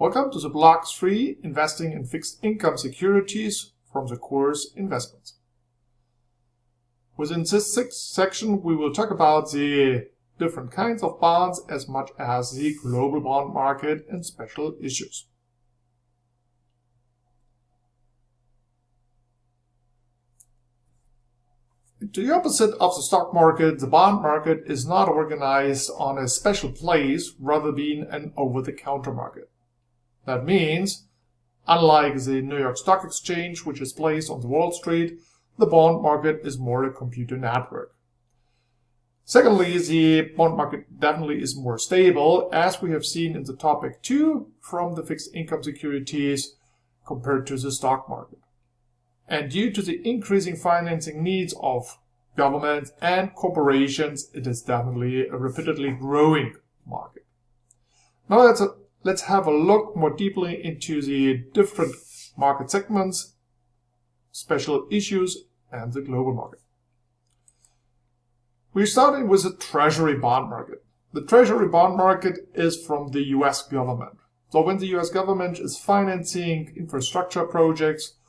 Welcome to the Block 3 Investing in Fixed Income Securities from the course Investments. Within this section, we will talk about the different kinds of bonds as much as the global bond market and special issues. To the opposite of the stock market, the bond market is not organized on a special place, rather being an over-the-counter market. That means, unlike the New York Stock Exchange, which is placed on the Wall Street, the bond market is more a computer network. Secondly, the bond market definitely is more stable, as we have seen in the topic 2 from the fixed income securities compared to the stock market. And due to the increasing financing needs of governments and corporations, it is definitely a rapidly growing market. Now let's have a look more deeply into the different market segments, special issues, and the global market. We're starting with the Treasury bond market. The Treasury bond market is from the US government. So when the US government is financing infrastructure projects,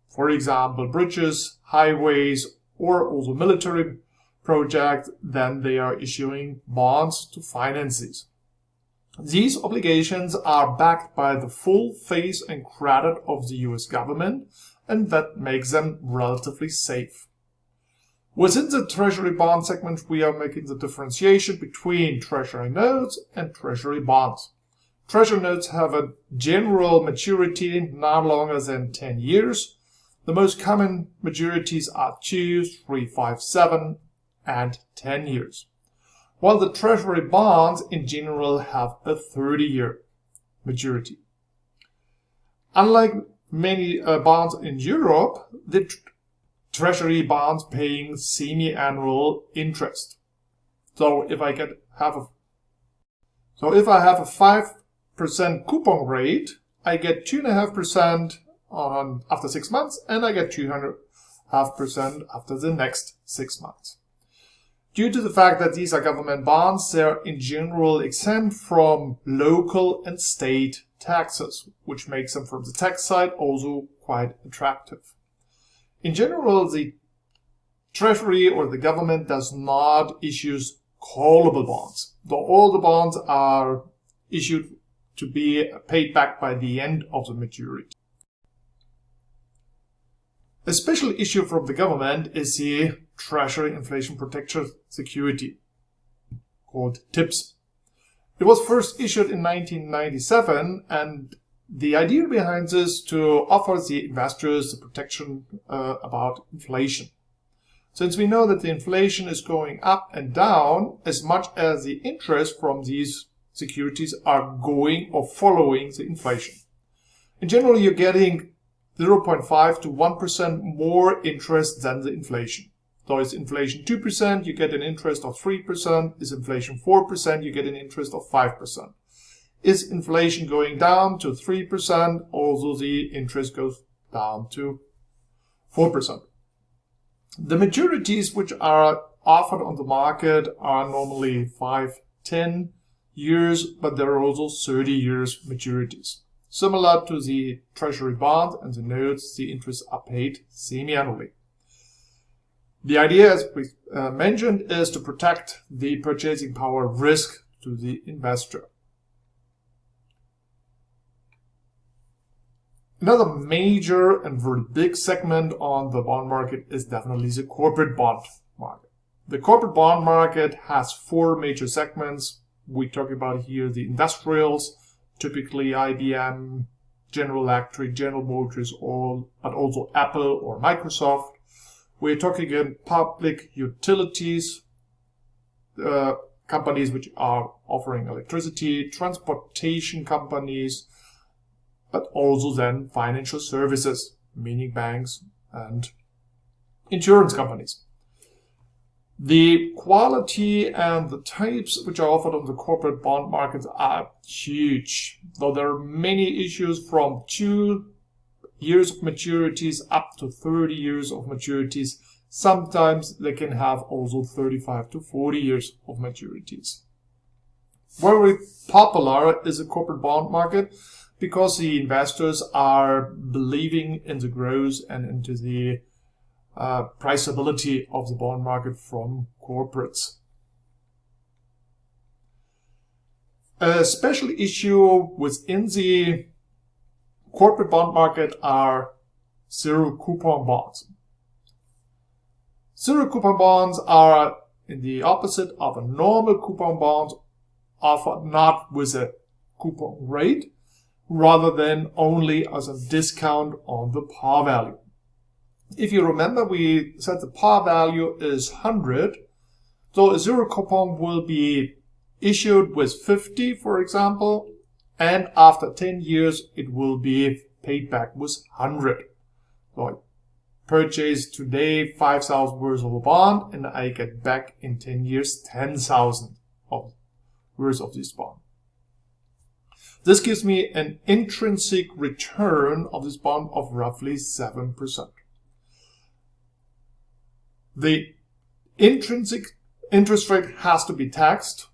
for example, bridges, highways, or also military projects, then they are issuing bonds to finance these. These obligations are backed by the full faith and credit of the US government, and that makes them relatively safe. Within the Treasury bond segment, we are making the differentiation between Treasury notes and Treasury bonds. Treasury notes have a general maturity not longer than 10 years. The most common maturities are 2, 3, 5, 7, and 10 years. While the Treasury bonds in general have a 30-year maturity. Unlike many bonds in Europe, the Treasury bonds paying semi-annual interest. So if I have a 5% coupon rate, I get 2.5% after 6 months, and I get 2.5% after the next 6 months. Due to the fact that these are government bonds, they are in general exempt from local and state taxes, which makes them from the tax side also quite attractive. In general, the Treasury or the government does not issue callable bonds, though all the bonds are issued to be paid back by the end of the maturity. A special issue from the government is the Treasury Inflation Protection Security, called TIPS. It was first issued in 1997, and the idea behind this is to offer the investors the protection about inflation. Since we know that the inflation is going up and down as much as the interest from these securities are going or following the inflation. In general, you're getting 0.5 to 1% more interest than the inflation. So is inflation 2%, you get an interest of 3%. Is inflation 4%, you get an interest of 5%. Is inflation going down to 3%, also the interest goes down to 4%. The maturities which are offered on the market are normally 5, 10 years, but there are also 30 years maturities. Similar to the Treasury bond and the notes, the interests are paid semi-annually. The idea, as we mentioned, is to protect the purchasing power risk to the investor. Another major and very big segment on the bond market is definitely the corporate bond market. The corporate bond market has 4 major segments. We talk about here the industrials, typically IBM, General Electric, General Motors, but also Apple or Microsoft. We're talking again public utilities, companies which are offering electricity, transportation companies, but also then financial services, meaning banks and insurance companies. The quality and the types which are offered on the corporate bond markets are huge, though there are many issues from 2 years of maturities up to 30 years of maturities. Sometimes they can have also 35 to 40 years of maturities. Very popular is the corporate bond market because the investors are believing in the growth and into the priceability of the bond market from corporates. A special issue within the corporate bond market are zero coupon bonds. Zero coupon bonds are in the opposite of a normal coupon bond, offered not with a coupon rate, rather than only as a discount on the par value. If you remember, we said the par value is 100, so a zero coupon will be issued with 50, for example, and after 10 years it will be paid back with 100. So I purchase today 5,000 worth of a bond and I get back in 10 years 10,000 worth of this bond. This gives me an intrinsic return of this bond of roughly 7%. The intrinsic interest rate has to be taxed,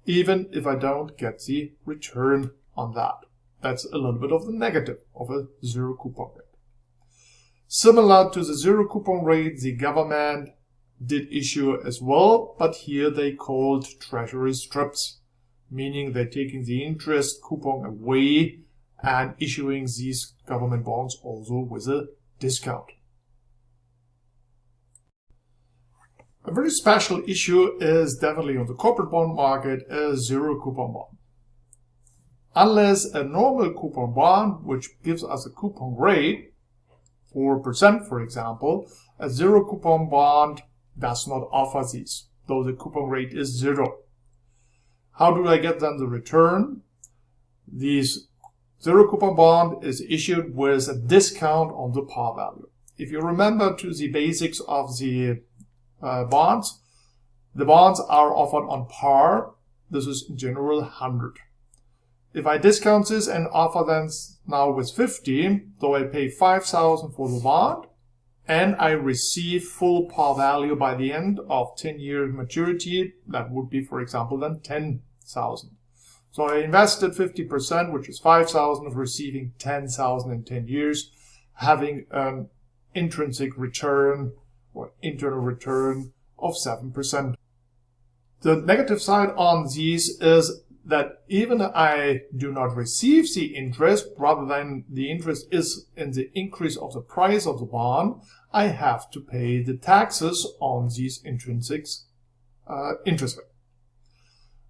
even if I don't get the return on that. That's a little bit of the negative of a zero coupon rate. Similar to the zero coupon rate, the government did issue as well, but here they called Treasury strips, meaning they're taking the interest coupon away and issuing these government bonds also with a discount. A very special issue is definitely on the corporate bond market a zero coupon bond. Unless a normal coupon bond, which gives us a coupon rate, 4% for example, a zero coupon bond does not offer these, though the coupon rate is 0. How do I get then the return? This zero coupon bond is issued with a discount on the par value. If you remember to the basics of the bonds, the bonds are offered on par. This is in general 100. If I discount this and offer them now with 50, so I pay 5,000 for the bond and I receive full par value by the end of 10-year maturity, that would be, for example, then 10,000. So I invested 50%, which is 5,000, of receiving 10,000 in 10 years, having an intrinsic return or internal return of 7%. The negative side on these is that even if I do not receive the interest, rather than the interest is in the increase of the price of the bond, I have to pay the taxes on these intrinsic interest rate.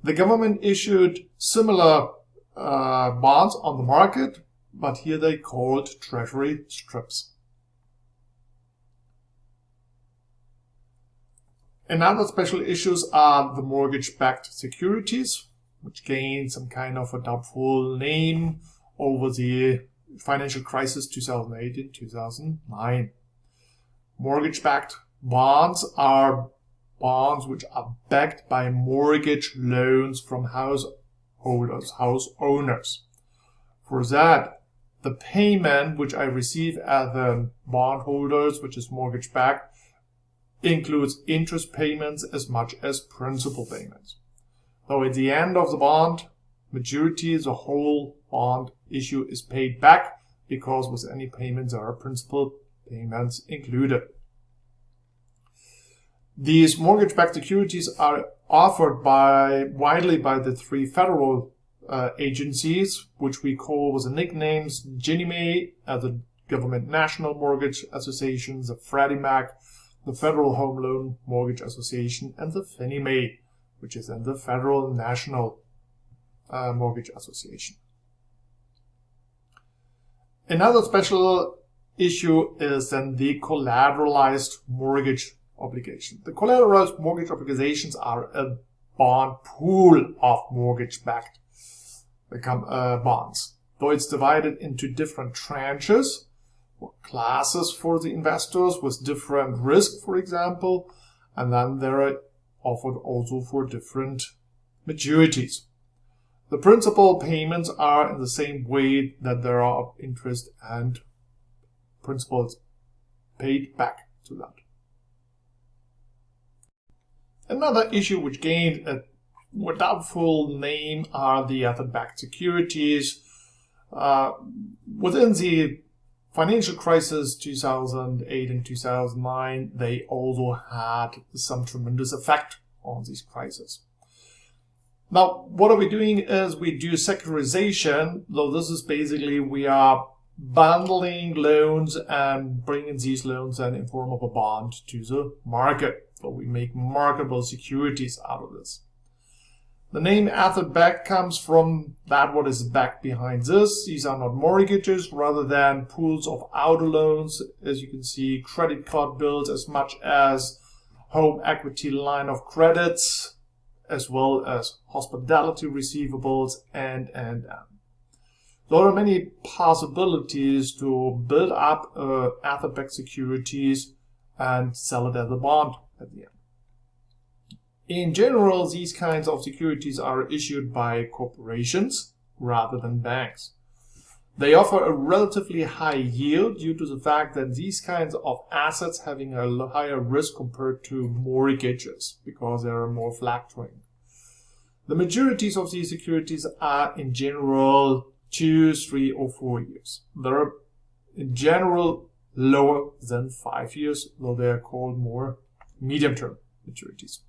The government issued similar bonds on the market, but here they called Treasury strips. Another special issues are the mortgage-backed securities, which gained some kind of a doubtful name over the financial crisis 2008 and 2009. Mortgage-backed bonds are bonds which are backed by mortgage loans from householders, house owners. For that, the payment which I receive as the bondholders, which is mortgage-backed, includes interest payments as much as principal payments. So at the end of the bond maturity, the whole bond issue is paid back, because with any payments there are principal payments included. These mortgage-backed securities are offered widely by the 3 federal agencies, which we call with the nicknames Ginnie Mae, the Government National Mortgage Association, the Freddie Mac, the Federal Home Loan Mortgage Association, and the Fannie Mae, which is then the Federal National Mortgage Association. Another special issue is then the collateralized mortgage obligation. The collateralized mortgage obligations are a bond pool of mortgage-backed bonds. Though it's divided into different tranches or classes for the investors with different risk, for example, and then there are offered also for different maturities. The principal payments are in the same way that there are interest and principals paid back to that. Another issue which gained a more doubtful name are the OtherBacked Securities. Within the financial crisis 2008 and 2009, they also had some tremendous effect on these crises. Now, what are we doing is we do securitization, though this is basically we are bundling loans and bringing these loans then in form of a bond to the market. So we make marketable securities out of this. The name OtherBacked comes from that what is backed behind this. These are not mortgages, rather than pools of auto loans, as you can see, credit card bills, as much as home equity line of credits, as well as hospitality receivables, and. There are many possibilities to build up OtherBacked securities and sell it as a bond at the end. In general, these kinds of securities are issued by corporations rather than banks. They offer a relatively high yield due to the fact that these kinds of assets having a higher risk compared to mortgages because they are more fluctuating. The majorities of these securities are in general 2, 3, or 4 years. They're in general lower than 5 years, though they are called more medium-term maturities.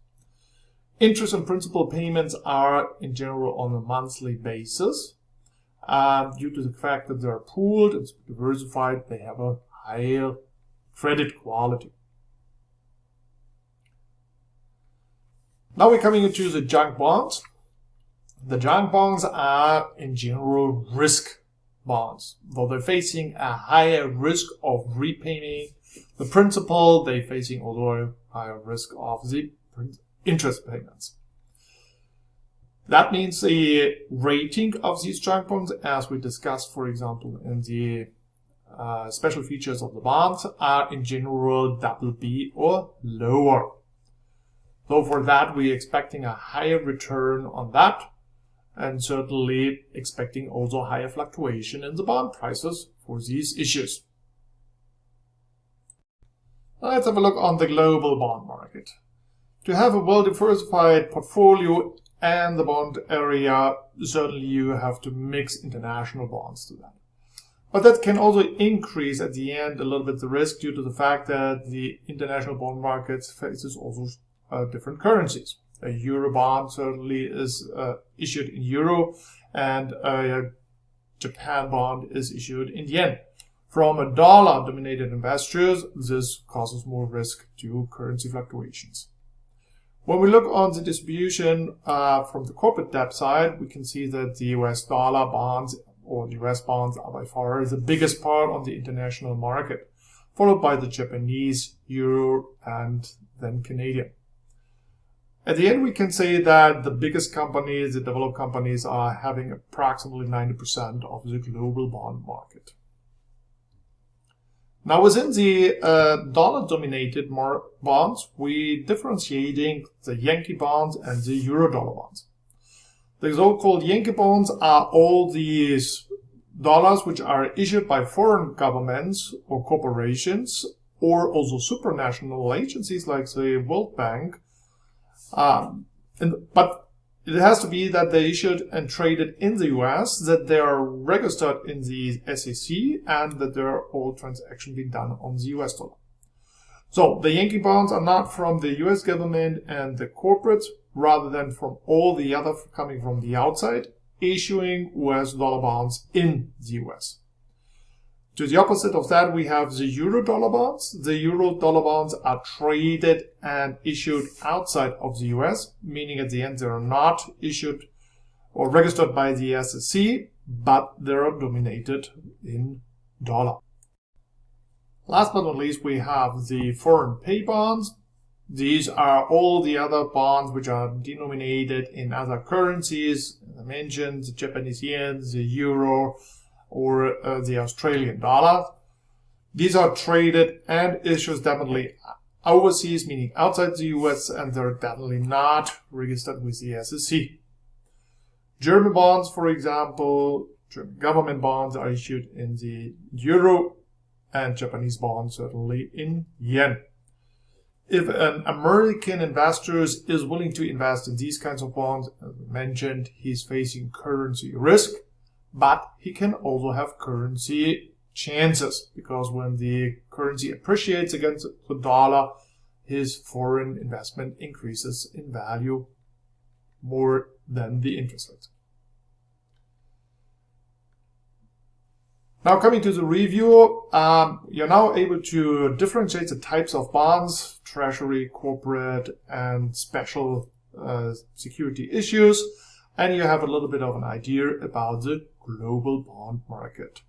Interest and principal payments are in general on a monthly basis. Due to the fact that they are pooled and diversified, they have a higher credit quality. Now we're coming into the junk bonds. The junk bonds are in general risk bonds, though they're facing a higher risk of repaying the principal, they're facing also a higher risk of the interest payments. That means the rating of these junk bonds, as we discussed, for example, in the special features of the bonds, are in general BB or lower. So for that, we're expecting a higher return on that, and certainly expecting also higher fluctuation in the bond prices for these issues. Now let's have a look on the global bond market. To have a well-diversified portfolio and the bond area, certainly you have to mix international bonds to that. But that can also increase at the end a little bit the risk due to the fact that the international bond market faces also different currencies. A euro bond certainly is issued in euro, and a Japan bond is issued in yen. From a dollar-dominated investors, this causes more risk to currency fluctuations. When we look on the distribution from the corporate debt side, we can see that the US dollar bonds or the US bonds are by far the biggest part on the international market, followed by the Japanese, Euro, and then Canadian. At the end, we can say that the biggest companies, the developed companies, are having approximately 90% of the global bond market. Now, within the dollar-dominated bonds, we're differentiating the Yankee bonds and the Euro-dollar bonds. The so-called Yankee bonds are all these dollars which are issued by foreign governments or corporations, or also supranational agencies like the World Bank. But it has to be that they're issued and traded in the US, that they are registered in the SEC, and that there are all transactions being done on the US dollar. So the Yankee bonds are not from the US government and the corporates, rather than from all the other coming from the outside, issuing US dollar bonds in the US. To the opposite of that, we have the euro dollar bonds. The euro dollar bonds are traded and issued outside of the US, meaning at the end they are not issued or registered by the SEC, but they are denominated in dollar. Last but not least, we have the foreign pay bonds. These are all the other bonds which are denominated in other currencies. As I mentioned, the Japanese yen, the euro, or the Australian dollar. These are traded and issued definitely overseas, meaning outside the US, and they're definitely not registered with the SEC. German bonds, for example, German government bonds are issued in the euro, and Japanese bonds certainly in yen. If an American investor is willing to invest in these kinds of bonds, as mentioned, he's facing currency risk, but he can also have currency chances, because when the currency appreciates against the dollar, his foreign investment increases in value more than the interest rate. Now coming to the review, you're now able to differentiate the types of bonds, treasury, corporate, and special security issues, and you have a little bit of an idea about the global bond market.